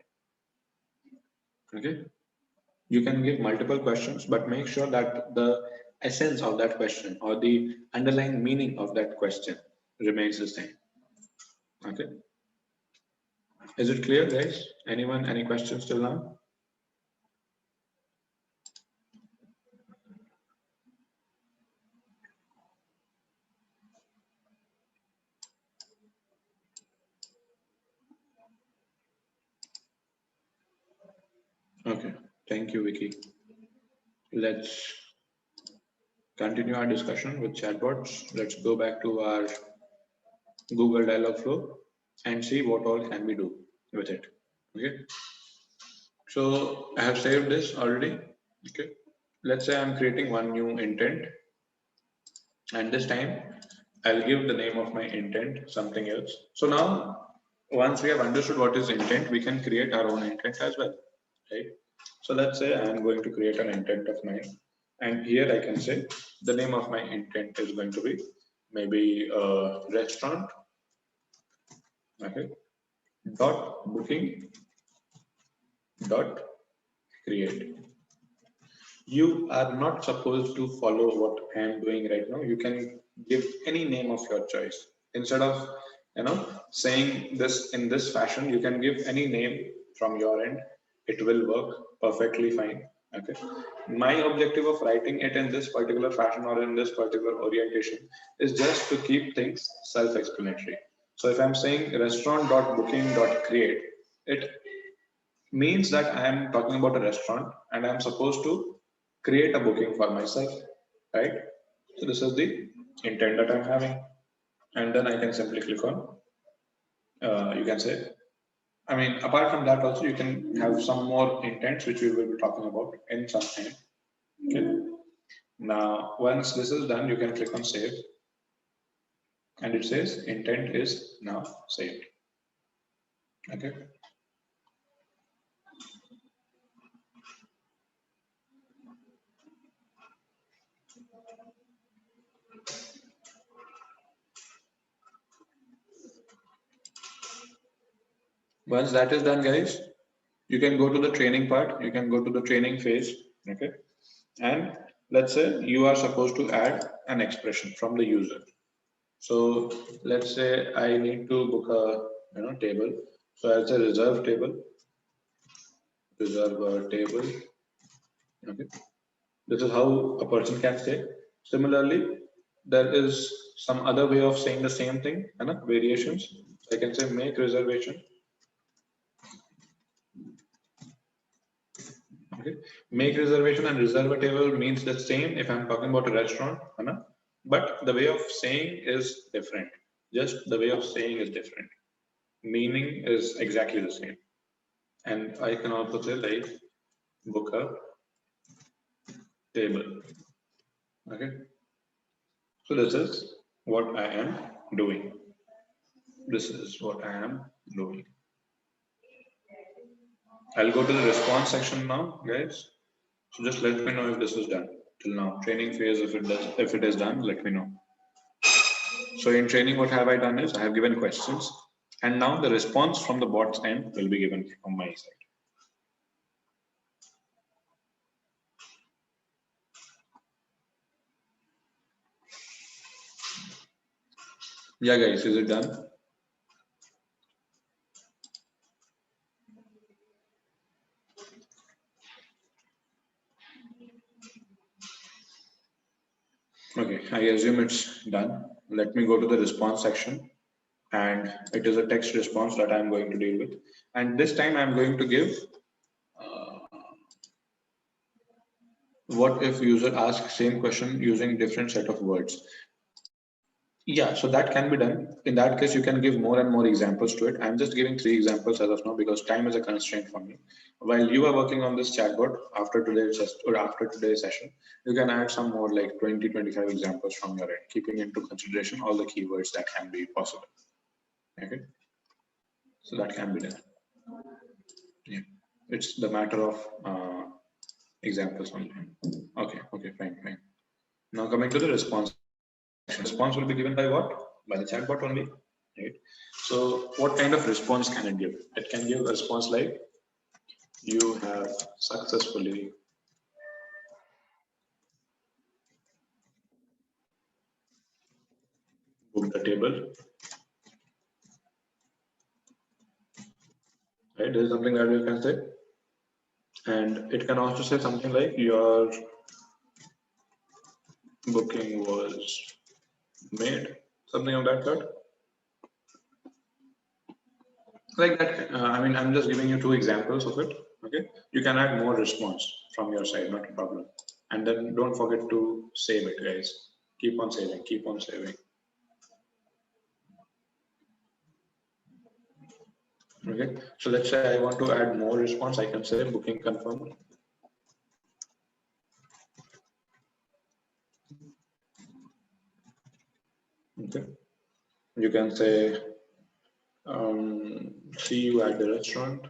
Okay, you can give multiple questions, but make sure that the essence of that question or the underlying meaning of that question remains the same. Okay, is it clear, guys? Anyone, any questions till now? Okay, thank you, Vicky. Let's continue our discussion with chatbots. Let's go back to our Google Dialogflow and see what all can we do with it. Okay, so I have saved this already. Okay, let's say I'm creating one new intent, and this time I'll give the name of my intent something else. So now, once we have understood what is intent, we can create our own intent as well. right? So let's say I am going to create an intent of mine, and here I can say the name of my intent is going to be maybe restaurant, okay, dot booking dot create. You are not supposed to follow what I am doing right now. You can give any name of your choice. Instead of saying this in this fashion, you can give any name from your end. It will work perfectly fine. Okay. My objective of writing it in this particular fashion or in this particular orientation is just to keep things self-explanatory. So if I'm saying restaurant.booking.create, it means that I am talking about a restaurant and I'm supposed to create a booking for myself, right? So this is the intent that I'm having. And then I can simply click on, you can say, I mean, apart from that also, you can have some more intents, which we will be talking about in some time. Okay. Now, once this is done, you can click on save. And it says intent is now saved. Okay. Once that is done, guys, you can go to the training part. You can go to the training phase. Okay. And let's say you are supposed to add an expression from the user. So let's say I need to book a table. So I'll say reserve table. Reserve a table. Okay. This is how a person can say. Similarly, there is some other way of saying the same thing, variations. I can say make reservation. Okay. Make reservation and reserve a table means the same if I'm talking about a restaurant, but the way of saying is different. Just the way of saying is different. Meaning is exactly the same. And I can also say like book a table. Okay. So this is what I am doing. This is what I am doing. I'll go to the response section now, guys. So just let me know if this is done till now. Training phase, if it is done, let me know. So in training, what have I done is I have given questions, and now the response from the bot's end will be given from my side. Yeah, guys, is it done? Okay, I assume it's done. Let me go to the response section, and it is a text response that I'm going to deal with. And this time I'm going to give what if user asks same question using different set of words. Yeah, so that can be done. In that case, you can give more and more examples to it. I'm just giving 3 examples as of now because time is a constraint for me. While you are working on this chatbot after today's session, you can add some more like 20, 25 examples from your end, keeping into consideration all the keywords that can be possible. Okay, so that can be done. Yeah, it's the matter of examples only. Okay, fine. Now coming to the response. Response will be given by what? By the chatbot only, right? So what kind of response can it give? It can give a response like, you have successfully booked the table, right? This is something that you can say. And it can also say something like, your booking was made, something of that sort. Like that, I mean, I'm just giving you 2 examples of it. Okay, you can add more response from your side, not a problem. And then don't forget to save it, guys. Keep on saving, keep on saving. Okay, so let's say I want to add more response. I can say booking confirmed. Okay, you can say see you at the restaurant.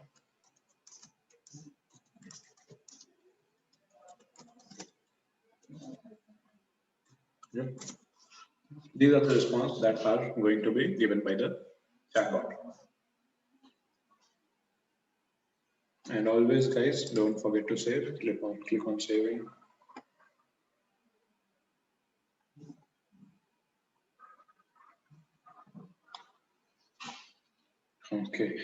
Yeah. These are the responses that are going to be given by the chatbot. And always, guys, don't forget to save. Click on saving. Okay.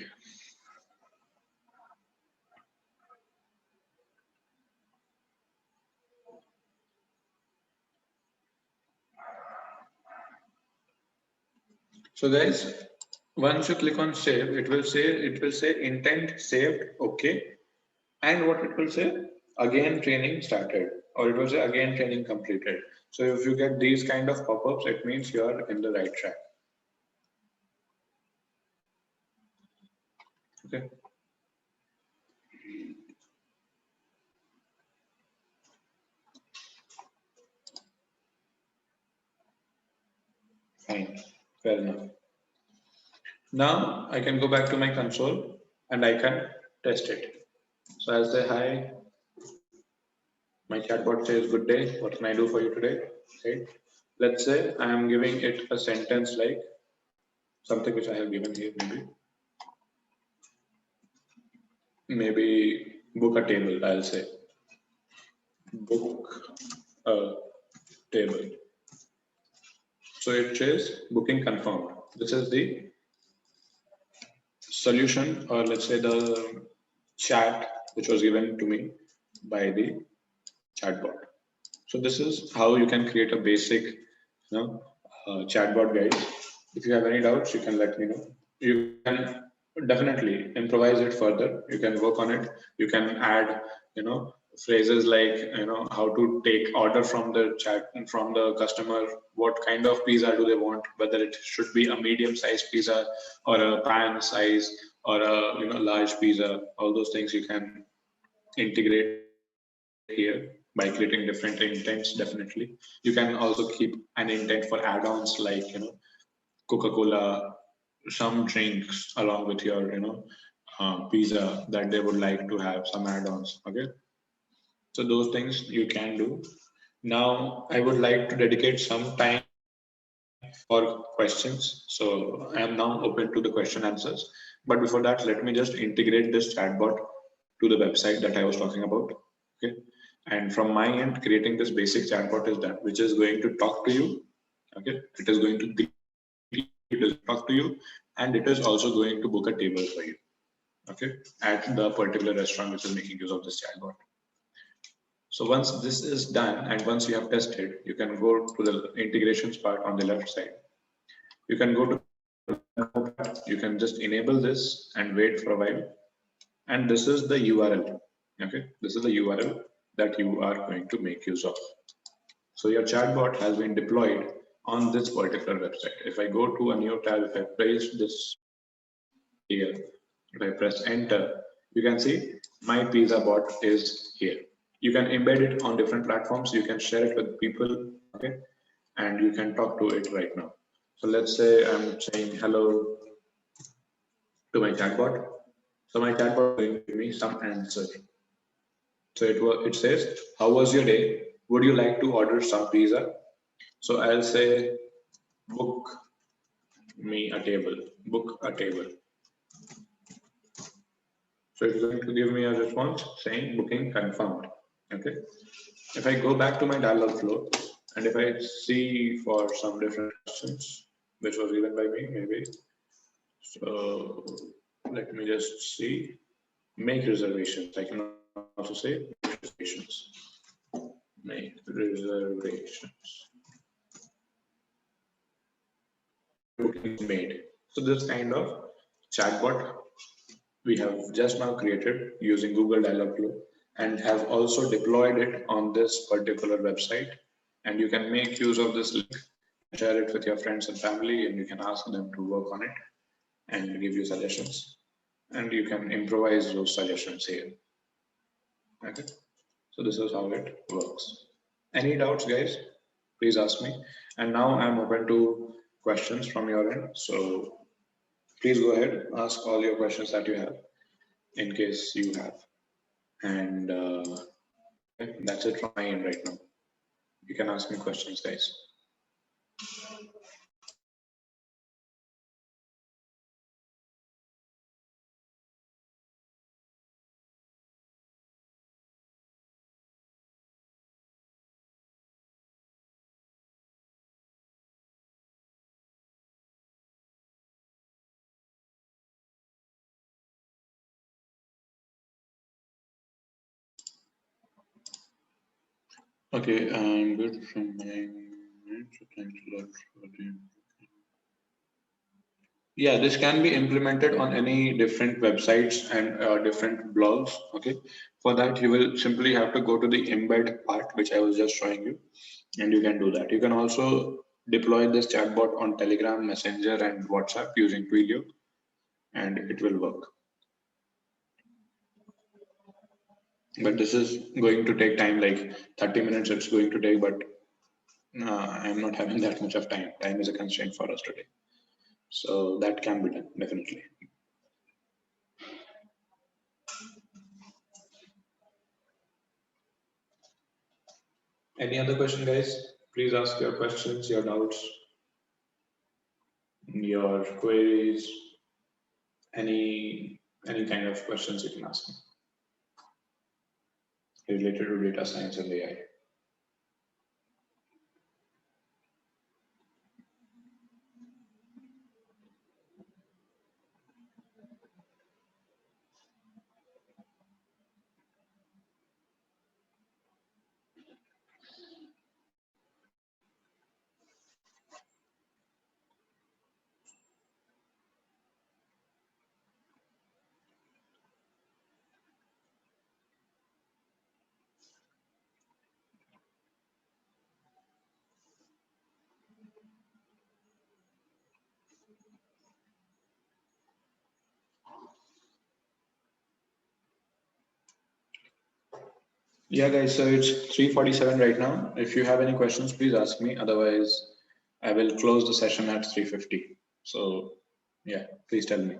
So guys, once you click on save, it will say intent saved, okay. And what it will say? Again training started, or it will say again training completed. So if you get these kind of pop-ups, it means you are in the right track. Okay. Fine. Fair enough. Now I can go back to my console and I can test it. So I'll say hi. My chatbot says good day. What can I do for you today? Okay. Let's say I am giving it a sentence like something which I have given here, maybe book a table. I'll say book a table. So it says booking confirmed. This is the solution, or let's say the chat which was given to me by the chatbot. So this is how you can create a basic, chatbot guide. If you have any doubts, you can let me know. You can definitely improvise it further. You can work on it. You can add, phrases like, how to take order from the chat, from the customer, what kind of pizza do they want, whether it should be a medium size pizza or a pan size or a, large pizza. All those things you can integrate here by creating different intents. Definitely you can also keep an intent for add-ons like Coca-Cola, some drinks along with your pizza that they would like to have some add-ons. Okay, so those things you can do. Now I would like to dedicate some time for questions, so I am now open to the question answers. But before that, let me just integrate this chatbot to the website that I was talking about. Okay, and from my end, creating this basic chatbot is done, which is going to talk to you. Okay, it is going to talk to you, and it is also going to book a table for you. Okay, at the particular restaurant which is making use of this chatbot. So once this is done, and once you have tested, you can go to the integrations part on the left side. You can go to, you can just enable this and wait for a while. And this is the URL. Okay, this is the URL that you are going to make use of. So your chatbot has been deployed on this particular website. If I go to a new tab, if I paste this here, if I press enter, you can see my pizza bot is here. You can embed it on different platforms. You can share it with people, okay, and you can talk to it right now. So let's say I'm saying hello to my chatbot. So my chatbot will give me some answer. So it says, how was your day? Would you like to order some pizza? So I'll say, book me a table. Book a table. So it's going to give me a response saying booking confirmed. Okay. If I go back to my dialog flow and if I see for some different questions which was given by me, maybe. So let me just see. Make reservations. I can also say make reservations. Make reservations. Booking made. So this kind of chatbot we have just now created using Google Dialogflow and have also deployed it on this particular website. And you can make use of this link, share it with your friends and family, and you can ask them to work on it and give you suggestions. And you can improvise those suggestions here. Okay. So this is how it works. Any doubts, guys? Please ask me. And now I'm open to questions from your end. So please go ahead, ask all your questions that you have in case you have. And that's it from my end right now. You can ask me questions, guys. Okay, I'm good from my end, so thanks a lot for the. Yeah, this can be implemented on any different websites and different blogs. Okay, for that you will simply have to go to the embed part, which I was just showing you, and you can do that. You can also deploy this chatbot on Telegram, Messenger, and WhatsApp using Twilio, and it will work. But this is going to take time, like 30 minutes. It's going to take, but I'm not having that much of time. Time is a constraint for us today. So that can be done, definitely. Any other question, guys? Please ask your questions, your doubts, your queries, any kind of questions you can ask me related to data science and AI. Yeah, guys, so it's 3:47 right now. If you have any questions, please ask me. Otherwise, I will close the session at 3:50. So yeah, please tell me.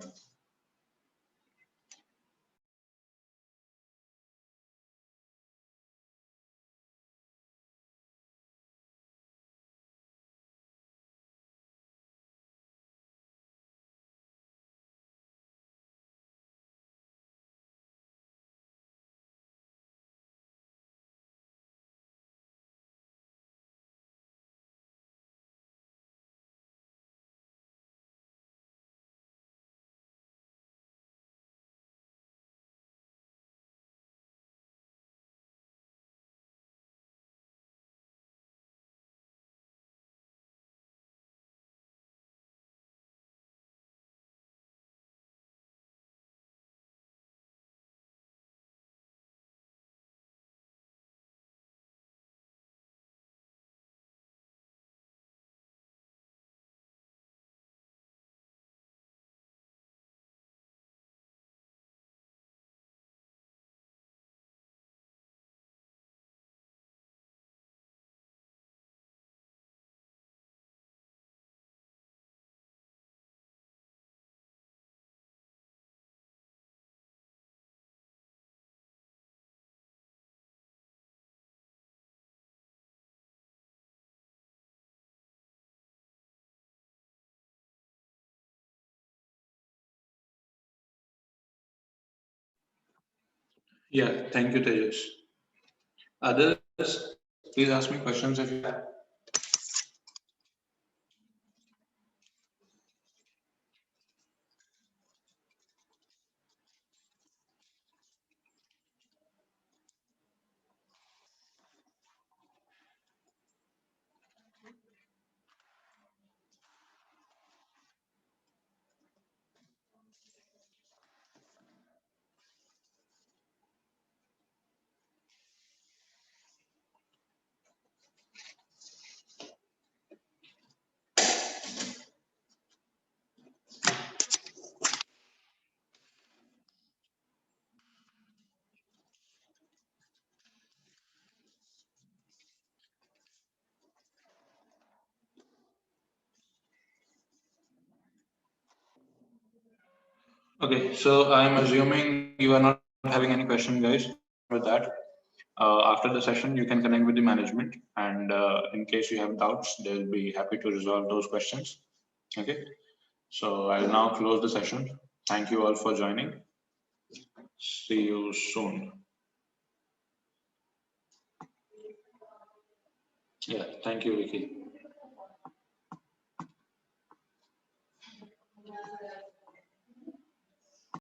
Yeah, thank you, Tejas. Others, please ask me questions if you have. Okay, so I'm assuming you are not having any question, guys, with that. After the session, you can connect with the management, and in case you have doubts, they'll be happy to resolve those questions. Okay, so I'll now close the session. Thank you all for joining. See you soon. Yeah, thank you, Vicky.